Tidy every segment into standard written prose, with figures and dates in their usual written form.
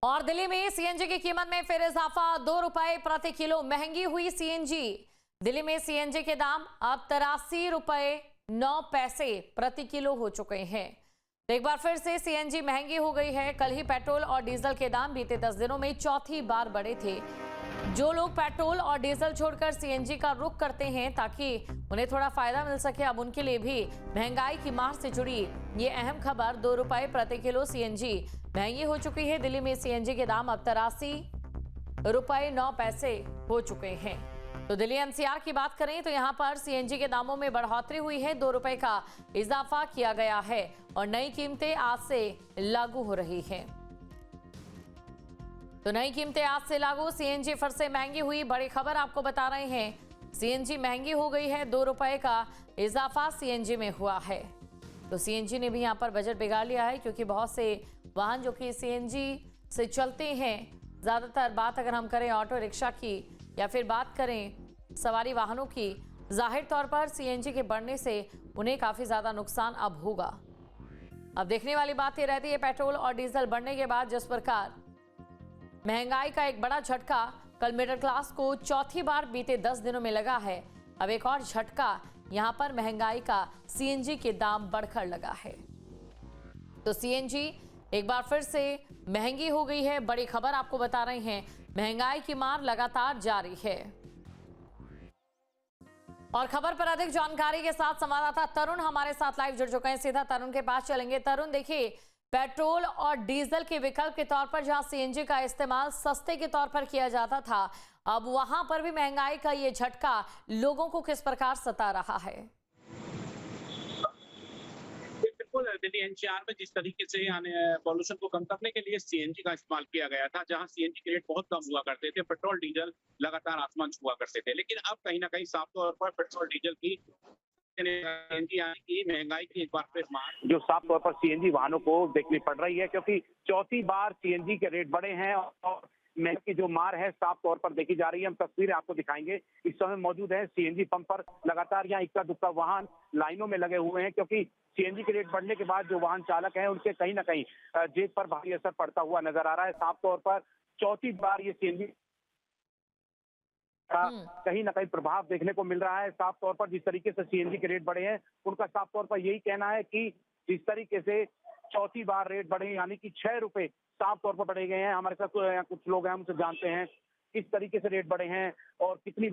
और दिल्ली में सीएनजी की कीमत में फिर इजाफा, 2 रुपए प्रति किलो महंगी हुई सीएनजी। दिल्ली में सीएनजी के दाम अब 83 रुपए 9 पैसे प्रति किलो हो चुके हैं। तो एक बार फिर से सीएनजी महंगी हो गई है। कल ही पेट्रोल और डीजल के दाम बीते 10 दिनों में चौथी बार बढ़े थे। जो लोग पेट्रोल और डीजल छोड़कर सीएनजी का रुख करते हैं ताकि उन्हें थोड़ा फायदा मिल सके, अब उनके लिए भी महंगाई की मार से जुड़ी ये अहम खबर। 2 रुपए प्रति किलो सीएनजी महंगी हो चुकी है। दिल्ली में सीएनजी के दाम अब 83 रुपए 9 पैसे हो चुके हैं। तो दिल्ली एनसीआर की बात करें तो यहां पर सीएनजी के दामों में बढ़ोतरी हुई है। 2 रुपए का इजाफा किया गया है और नई कीमतें आज से लागू हो रही हैं। तो नई कीमतें आज से लागू। सीएनजी फिर से महंगी हुई, बड़ी खबर आपको बता रहे हैं। सीएनजी महंगी हो गई है, 2 रुपए का इजाफा सीएनजी में हुआ है। तो सीएनजी ने भी यहां पर बजट बिगाड़ लिया है, क्योंकि बहुत से वाहन जो कि सीएनजी से चलते हैं, ज्यादातर बात अगर हम करें ऑटो रिक्शा की या फिर बात करें सवारी वाहनों की, जाहिर तौर पर सीएनजी के बढ़ने से उन्हें काफी ज्यादा नुकसान अब होगा। अब देखने वाली बात यह रहती है, पेट्रोल और डीजल बढ़ने के बाद जिस प्रकार महंगाई का एक बड़ा झटका कल मिडिल क्लास को चौथी बार बीते 10 दिनों में लगा है, अब एक और झटका यहां पर महंगाई का सीएनजी के दाम बढ़कर लगा है। तो सीएनजी एक बार फिर से महंगी हो गई है, बड़ी खबर आपको बता रहे हैं। महंगाई की मार लगातार जारी है। और खबर पर अधिक जानकारी के साथ संवाददाता तरुण हमारे साथ लाइव जुड़ चुके हैं। सीधा तरुण के पास चलेंगे। तरुण, देखिए, पेट्रोल और डीजल के विकल्प के तौर पर जहां सीएनजी का इस्तेमाल सस्ते के तौर पर किया जाता था, अब वहां पर भी महंगाई का ये झटका लोगों को किस प्रकार सता रहा है? बिल्कुल, दिल्ली एनसीआर में जिस तरीके से पॉल्यूशन को कम करने के लिए सीएनजी का इस्तेमाल किया गया था, जहां सीएनजी के रेट बहुत कम हुआ करते थे, पेट्रोल डीजल लगातार आसमान छुआ करते थे, लेकिन अब कहीं ना कहीं साफ तौर पर पेट्रोल डीजल की सीएनजी आने की महंगाई की एक बार फिर मार जो साफ तौर पर सीएनजी वाहनों को देखनी पड़ रही है, क्योंकि चौथी बार सीएनजी के रेट बढ़े हैं और महंगाई की जो मार है साफ तौर पर देखी जा रही है। हम तस्वीरें आपको दिखाएंगे। इस समय मौजूद है सीएनजी पंप पर, लगातार यहाँ इक्का दुक्का वाहन लाइनों में लगे हुए हैं, क्योंकि सीएनजी के रेट बढ़ने के बाद जो वाहन चालक हैं उनके कहीं ना कहीं जेब पर भारी असर पड़ता हुआ नजर आ रहा है। साफ तौर पर चौथी बार ये सीएनजी का कहीं ना कहीं प्रभाव देखने को मिल रहा है। साफ तौर पर जिस तरीके से सीएनजी के रेट बढ़े हैं, उनका साफ तौर पर यही कहना है कि जिस तरीके से चौथी बार रेट बढ़े, यानी कि 6 रुपए साफ तौर पर बढ़े गए हैं। हमारे साथ यहाँ कुछ लोग हैं, हमसे जानते हैं किस तरीके से रेट बढ़े हैं और कितनी।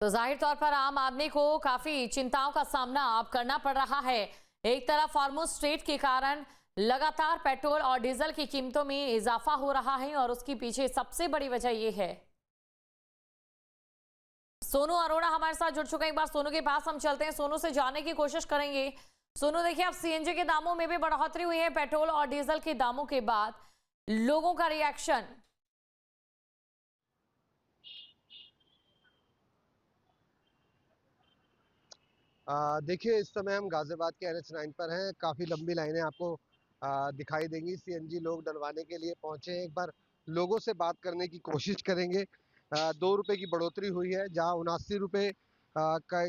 तो जाहिर तौर पर आम आदमी को काफी चिंताओं का सामना अब करना पड़ रहा है। एक तरफ हॉर्मुज़ स्ट्रेट के कारण लगातार पेट्रोल और डीजल की कीमतों में इजाफा हो रहा है और उसके पीछे सबसे बड़ी वजह यह है। सोनू अरोड़ा हमारे साथ जुड़ चुके हैं। एक बार सोनू के पास हम चलते हैं, सोनू से जानने की कोशिश करेंगे। सोनू, देखिए, अब सीएनजी के दामों में भी बढ़ोतरी हुई है। पेट्रोल और डीजल के दामों के बाद लोगों का रिएक्शन। देखिए, इस समय हम गाजियाबाद के NH9 पर हैं। काफ़ी लंबी लाइनें आपको दिखाई देंगी। सीएनजी लोग डलवाने के लिए पहुंचे हैं। एक बार लोगों से बात करने की कोशिश करेंगे। 2 रुपए की बढ़ोतरी हुई है, जहां 79 रुपए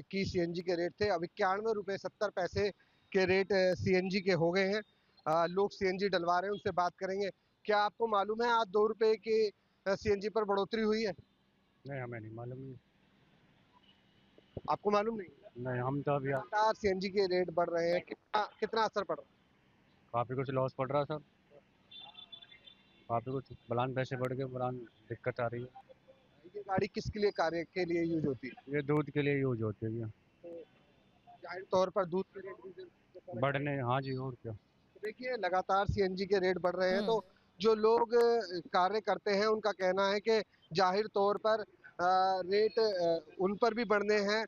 की सीएनजी के रेट थे, अब 91 रुपए 70 पैसे के रेट सीएनजी के हो गए हैं। लोग सीएनजी डलवा रहे हैं, उनसे बात करेंगे। क्या आपको मालूम है आज 2 रुपए के सीएनजी पर बढ़ोतरी हुई है? नहीं, हमें नहीं मालूम। आपको मालूम नहीं? नहीं, हम तो अभी लगातार सीएनजी के रेट बढ़ रहे हैं, कितना कितना असर पड़ रहा है? काफ़ी कुछ लॉस पड़ रहा है सर। काफ़ी कुछ बलान पैसे बढ़ गए, बलान दिक्कत आ रही है। ये गाड़ी किसके लिए, कार्य के लिए यूज होती है? ये दूध के लिए यूज होती है ये। तो जाहिर तौर पर दूध के रेट भी बढ़ने, हाँ जी, और क्या। देखिए, लगातार सीएनजी के रेट बढ़ रहे हैं, तो जो लोग कार्य करते हैं उनका कहना है कि जाहिर तौर पर रेट उन पर भी बढ़ने हैं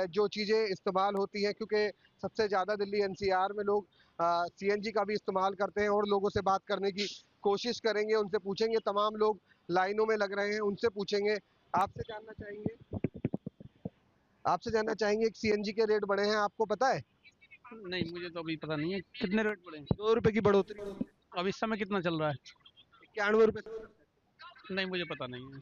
जो चीज़ें इस्तेमाल होती हैं, क्योंकि सबसे ज़्यादा दिल्ली एनसीआर में लोग सीएनजी का भी इस्तेमाल करते हैं। और लोगों से बात करने की कोशिश करेंगे, उनसे पूछेंगे। तमाम लोग लाइनों में लग रहे हैं, उनसे पूछेंगे। आपसे जानना चाहेंगे आपसे जानना चाहेंगे कि सीएनजी के रेट बढ़े हैं, आपको पता है? नहीं, मुझे तो अभी पता नहीं है कितने रेट बढ़े। 2 रुपए की बढ़ोतरी, अब इस समय कितना चल रहा है? 91 रुपए। नहीं, मुझे पता नहीं है।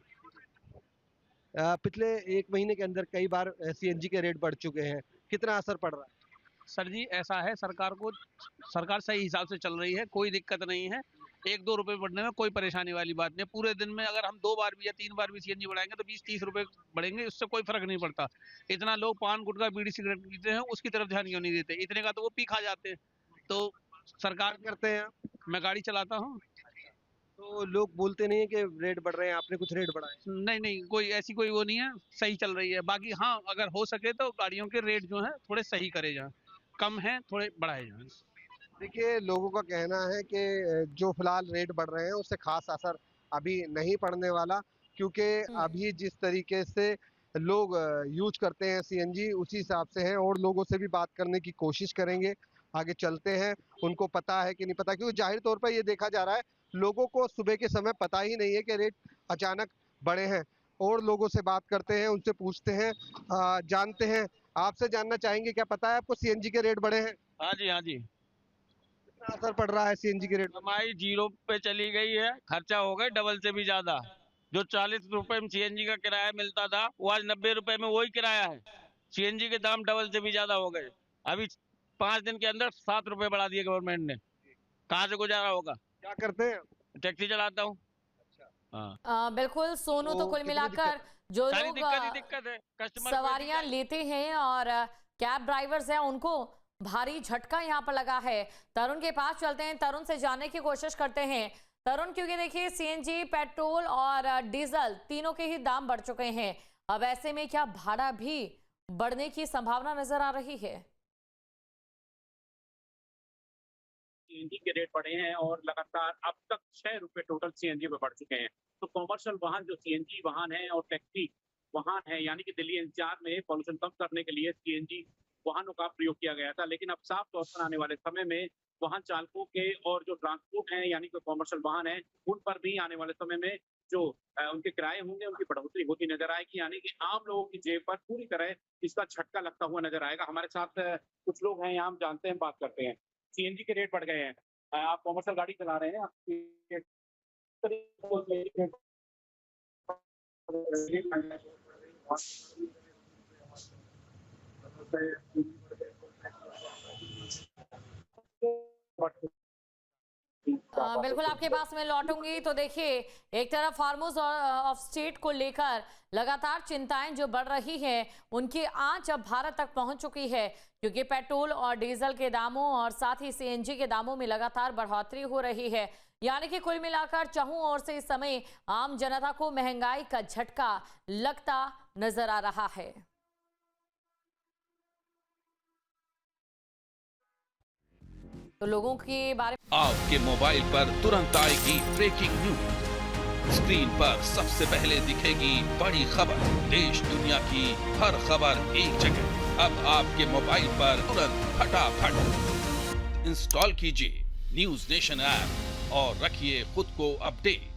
पिछले 1 महीने के अंदर कई बार सीएनजी के रेट बढ़ चुके हैं, कितना असर पड़ रहा है? सर जी ऐसा है, सरकार सही हिसाब से चल रही है, कोई दिक्कत नहीं है। 1-2 रुपए बढ़ने में कोई परेशानी वाली बात नहीं है। पूरे दिन में अगर हम 2 बार भी या 3 बार भी सीएनजी बढ़ाएंगे तो 20-30 रुपए बढ़ेंगे, उससे कोई फर्क नहीं पड़ता। इतना लोग पान गुटखा बीड़ी सिगरेट पीते हैं, उसकी तरफ ध्यान क्यों नहीं देते? इतने का तो वो पी खा जाते हैं। तो सरकार, करते हैं आप? मैं गाड़ी चलाता हूँ। तो लोग बोलते नहीं है कि रेट बढ़ रहे हैं, आपने कुछ रेट बढ़ाए? नहीं, कोई वो नहीं है, सही चल रही है। बाकी हाँ, अगर हो सके तो गाड़ियों के रेट जो है थोड़े सही करे जाएं, कम है थोड़े बढ़ाए जाएं। देखिए, लोगों का कहना है कि जो फिलहाल रेट बढ़ रहे हैं उससे खास असर अभी नहीं पड़ने वाला, क्योंकि अभी जिस तरीके से लोग यूज करते हैं सीएनजी उसी हिसाब से है, और लोगों से भी बात करने की कोशिश करेंगे। आगे चलते हैं, उनको पता है कि नहीं पता, क्योंकि जाहिर तौर पर ये देखा जा रहा है लोगों को सुबह के समय पता ही नहीं है कि रेट अचानक बढ़े हैं। और लोगों से बात करते हैं, उनसे पूछते हैं, जानते हैं। आपसे जानना चाहेंगे, क्या पता है आपको सीएनजी के रेट बढ़े हैं? हाँ जी। कितना असर पड़ रहा है सीएनजी के रेट? हमारी 0 पे चली गई है, खर्चा हो गए डबल से भी ज्यादा। जो 40 रुपए में सीएनजी का किराया मिलता था वो आज 90 रुपए में वही किराया है। सीएनजी के दाम डबल से भी ज्यादा हो गए। अभी 5 दिन के अंदर 7 रुपए बढ़ा दिए गवर्नमेंट ने। कहाँ से गुजारा होगा? क्या करते हैं? टैक्सी चलाता हूँ। हाँ, बिल्कुल सोनू, तो कुल कितनी मिलाकर जो सारी लोग दिक्कत है। कस्टमर सवारियां लेते हैं और कैब ड्राइवर्स हैं, उनको भारी झटका यहाँ पर लगा है। तरुण के पास चलते हैं, तरुण से जानने की कोशिश करते हैं। तरुण, क्योंकि देखिए सीएनजी, पेट्रोल और डीजल तीनों के ही दाम बढ़ चुके हैं, अब ऐसे में क्या भाड़ा भी बढ़ने की संभावना नजर आ रही है? सीएनजी के रेट बढ़े हैं और लगातार अब तक 6 रुपए टोटल सीएनजी पे बढ़ चुके हैं। तो कॉमर्शियल वाहन जो सीएनजी वाहन है और टैक्सी वाहन है, यानी कि दिल्ली एनसीआर में पॉल्यूशन कम करने के लिए सीएनजी वाहनों का प्रयोग किया गया था, लेकिन अब साफ तौर पर आने वाले समय में वाहन चालकों के और जो ट्रांसपोर्ट है यानी कि कॉमर्शियल वाहन है, उन पर भी आने वाले समय में जो उनके किराए होंगे उनकी बढ़ोतरी होती नजर आएगी, यानी कि आम लोगों की जेब पर पूरी तरह इसका झटका लगता हुआ नजर आएगा। हमारे साथ कुछ लोग हैं, यहाँ हम जानते हैं, बात करते हैं। सीएनजी के रेट बढ़ गए हैं, आप कॉमर्शियल गाड़ी चला रहे हैं, बिल्कुल आपके पास मैं लौटूंगी। तो देखिए, एक तरफ फार्मर्स ऑफ स्टेट को लेकर लगातार चिंताएं जो बढ़ रही है, उनकी आंच अब भारत तक पहुंच चुकी है, क्योंकि पेट्रोल और डीजल के दामों और साथ ही सीएनजी के दामों में लगातार बढ़ोतरी हो रही है। यानी कि कुल मिलाकर चारों ओर से इस समय आम जनता को महंगाई का झटका लगता नजर आ रहा है। तो लोगों के बारे में आपके मोबाइल पर तुरंत आएगी ब्रेकिंग न्यूज। स्क्रीन पर सबसे पहले दिखेगी बड़ी खबर, देश दुनिया की हर खबर एक जगह। अब आपके मोबाइल पर तुरंत फटाफट इंस्टॉल कीजिए न्यूज नेशन ऐप और रखिए खुद को अपडेट।